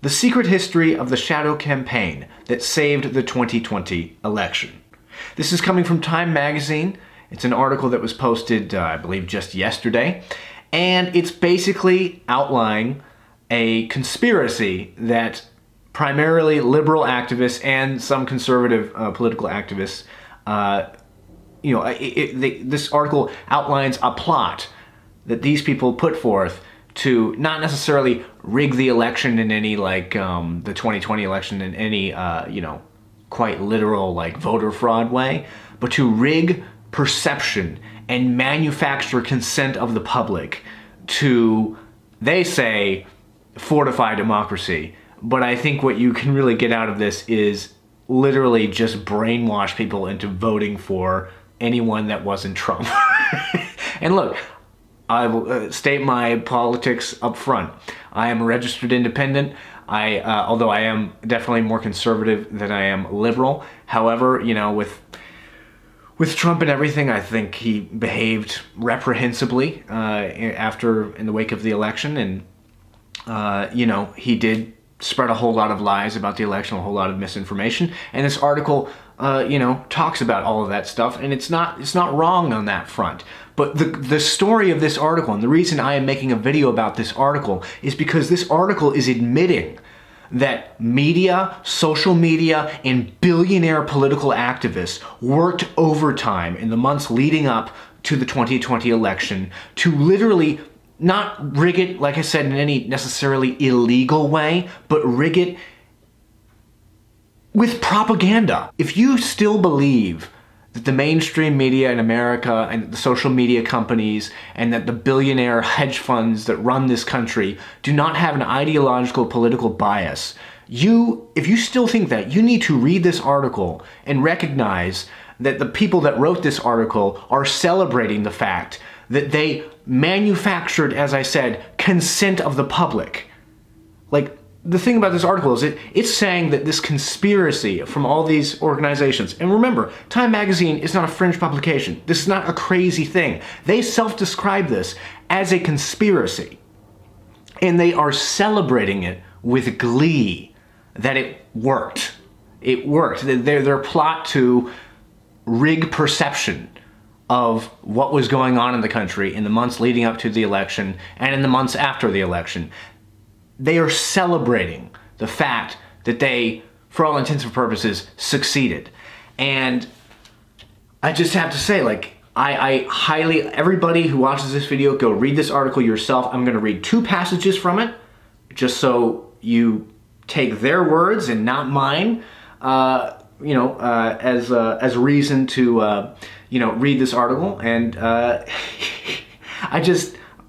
The Secret History of the Shadow Campaign That Saved the 2020 Election. This is coming from Time Magazine. It's an article that was posted, I believe, just yesterday. And it's basically outlining a conspiracy that primarily liberal activists and some conservative political activists, this article outlines a plot that these people put forth to not necessarily rig the election in any, like, the 2020 election in any, quite literal, like, voter fraud way, but to rig perception and manufacture consent of the public to, they say, fortify democracy. But I think what you can really get out of this is literally just brainwash people into voting for anyone that wasn't Trump. And look, I will state my politics up front. I am a registered independent. Although I am definitely more conservative than I am liberal. However, with Trump and everything, I think he behaved reprehensibly in the wake of the election, and he did spread a whole lot of lies about the election, a whole lot of misinformation. And this article, talks about all of that stuff, and it's not wrong on that front. But the story of this article, and the reason I am making a video about this article, is because this article is admitting that media, social media, and billionaire political activists worked overtime in the months leading up to the 2020 election to literally not rig it, like I said, in any necessarily illegal way, but rig it with propaganda. If you still believe that the mainstream media in America and the social media companies and that the billionaire hedge funds that run this country do not have an ideological political bias, if you still think that, you need to read this article and recognize that the people that wrote this article are celebrating the fact that they manufactured, as I said, consent of the public. Like, the thing about this article is it's saying that this conspiracy from all these organizations, and remember, Time Magazine is not a fringe publication. This is not a crazy thing. They self-describe this as a conspiracy, and they are celebrating it with glee that it worked. It worked. Their plot to rig perception of what was going on in the country in the months leading up to the election and in the months after the election. They are celebrating the fact that they, for all intents and purposes, succeeded. And I just have to say, like, I highly, everybody who watches this video, go read this article yourself. I'm going to read 2 passages from it, just so you take their words and not mine, as reason to, read this article. And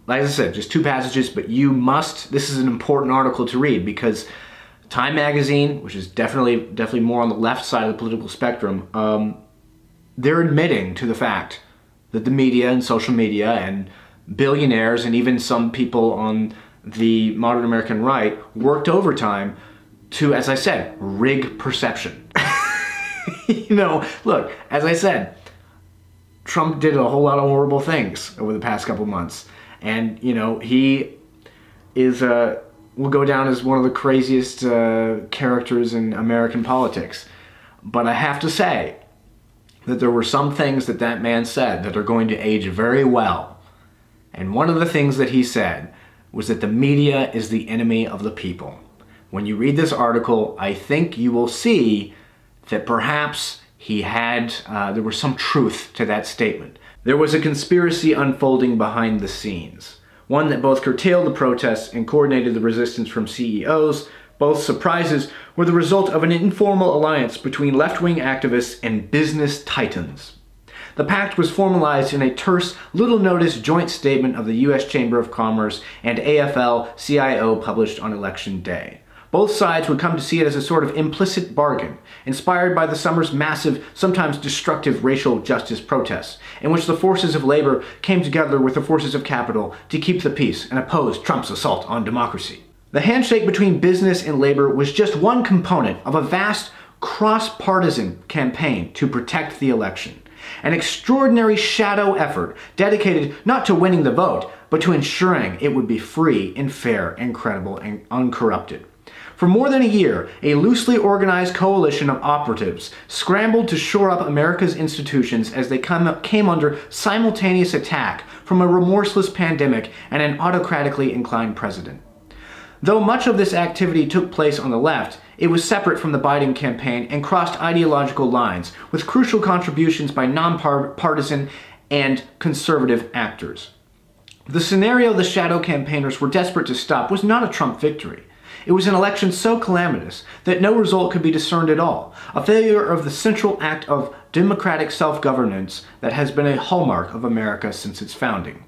like I said, just 2 passages, but this is an important article to read, because Time Magazine, which is definitely more on the left side of the political spectrum, they're admitting to the fact that the media and social media and billionaires and even some people on the modern American right worked overtime to, as I said, rig perception. Look, as I said, Trump did a whole lot of horrible things over the past couple months. And, he is, will go down as one of the craziest characters in American politics. But I have to say that there were some things that man said that are going to age very well. And one of the things that he said was that the media is the enemy of the people. When you read this article, I think you will see that perhaps there was some truth to that statement. There was a conspiracy unfolding behind the scenes, one that both curtailed the protests and coordinated the resistance from CEOs. Both surprises were the result of an informal alliance between left-wing activists and business titans. The pact was formalized in a terse, little-noticed joint statement of the U.S. Chamber of Commerce and AFL-CIO published on Election Day. Both sides would come to see it as a sort of implicit bargain, inspired by the summer's massive, sometimes destructive racial justice protests, in which the forces of labor came together with the forces of capital to keep the peace and oppose Trump's assault on democracy. The handshake between business and labor was just one component of a vast, cross-partisan campaign to protect the election. An extraordinary shadow effort dedicated not to winning the vote, but to ensuring it would be free and fair and credible and uncorrupted. For more than a year, a loosely organized coalition of operatives scrambled to shore up America's institutions as they came under simultaneous attack from a remorseless pandemic and an autocratically inclined president. Though much of this activity took place on the left, it was separate from the Biden campaign and crossed ideological lines, with crucial contributions by nonpartisan and conservative actors. The scenario the shadow campaigners were desperate to stop was not a Trump victory. It was an election so calamitous that no result could be discerned at all, a failure of the central act of democratic self-governance that has been a hallmark of America since its founding.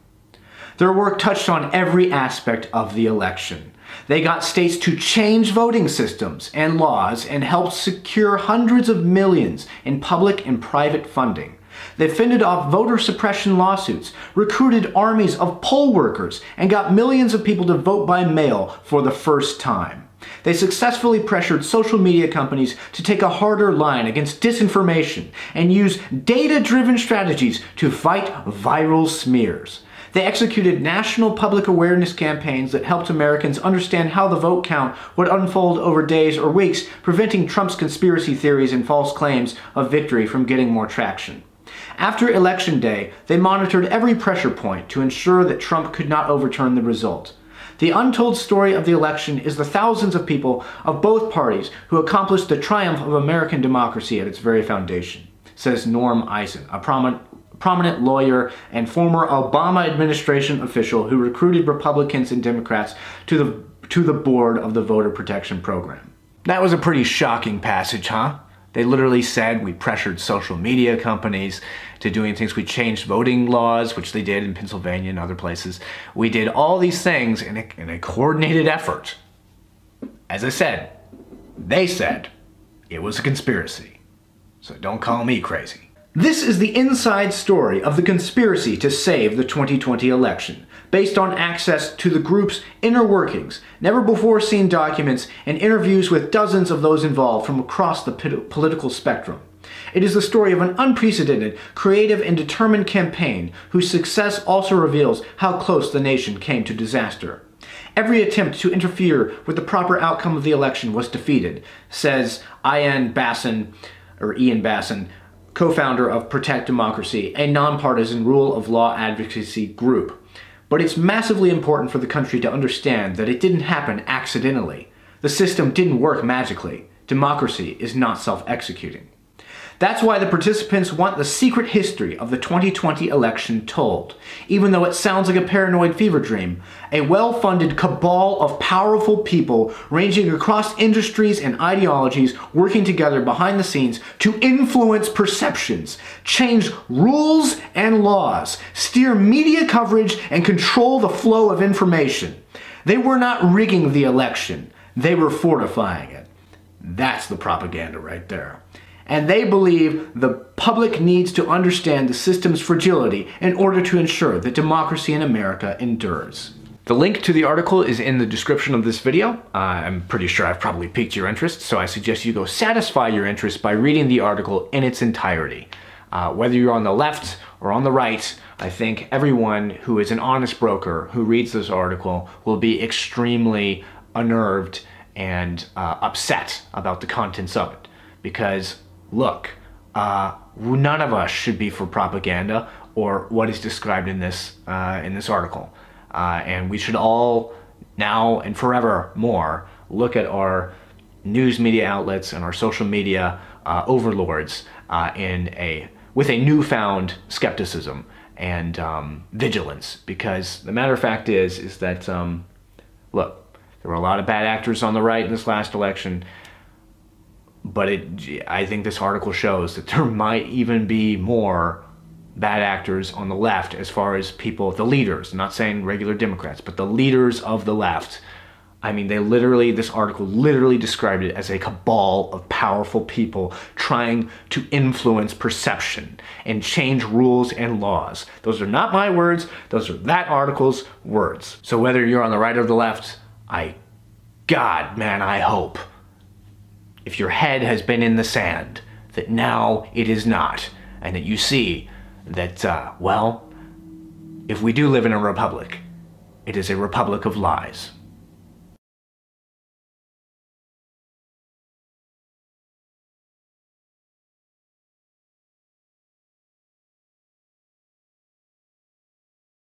Their work touched on every aspect of the election. They got states to change voting systems and laws and helped secure hundreds of millions in public and private funding. They fended off voter suppression lawsuits, recruited armies of poll workers, and got millions of people to vote by mail for the first time. They successfully pressured social media companies to take a harder line against disinformation and use data-driven strategies to fight viral smears. They executed national public awareness campaigns that helped Americans understand how the vote count would unfold over days or weeks, preventing Trump's conspiracy theories and false claims of victory from getting more traction. After Election Day, they monitored every pressure point to ensure that Trump could not overturn the result. The untold story of the election is the thousands of people of both parties who accomplished the triumph of American democracy at its very foundation, says Norm Eisen, a prominent lawyer and former Obama administration official who recruited Republicans and Democrats to the board of the Voter Protection Program. That was a pretty shocking passage, huh? They literally said we pressured social media companies to doing things. We changed voting laws, which they did in Pennsylvania and other places. We did all these things in a coordinated effort. As I said, they said it was a conspiracy. So don't call me crazy. This is the inside story of the conspiracy to save the 2020 election, based on access to the group's inner workings, never-before-seen documents, and interviews with dozens of those involved from across the political spectrum. It is the story of an unprecedented, creative, and determined campaign whose success also reveals how close the nation came to disaster. Every attempt to interfere with the proper outcome of the election was defeated, says Ian Bassin, co-founder of Protect Democracy, a nonpartisan rule of law advocacy group. But it's massively important for the country to understand that it didn't happen accidentally. The system didn't work magically. Democracy is not self-executing. That's why the participants want the secret history of the 2020 election told. Even though it sounds like a paranoid fever dream, a well-funded cabal of powerful people ranging across industries and ideologies working together behind the scenes to influence perceptions, change rules and laws, steer media coverage, and control the flow of information. They were not rigging the election, they were fortifying it. That's the propaganda right there. And they believe the public needs to understand the system's fragility in order to ensure that democracy in America endures. The link to the article is in the description of this video. I'm pretty sure I've probably piqued your interest, so I suggest you go satisfy your interest by reading the article in its entirety. Whether you're on the left or on the right, I think everyone who is an honest broker who reads this article will be extremely unnerved and upset about the contents of it. Because look, none of us should be for propaganda or what is described in this article. And we should all, now and forever more, look at our news media outlets and our social media overlords with a newfound skepticism and vigilance. Because the matter of fact is that, look, there were a lot of bad actors on the right in this last election. But I think this article shows that there might even be more bad actors on the left as far as people, the leaders, I'm not saying regular Democrats, but the leaders of the left. I mean, this article literally described it as a cabal of powerful people trying to influence perception and change rules and laws. Those are not my words, those are that article's words. So whether you're on the right or the left, I hope, if your head has been in the sand, that now it is not, and that you see that, well, if we do live in a republic, it is a republic of lies.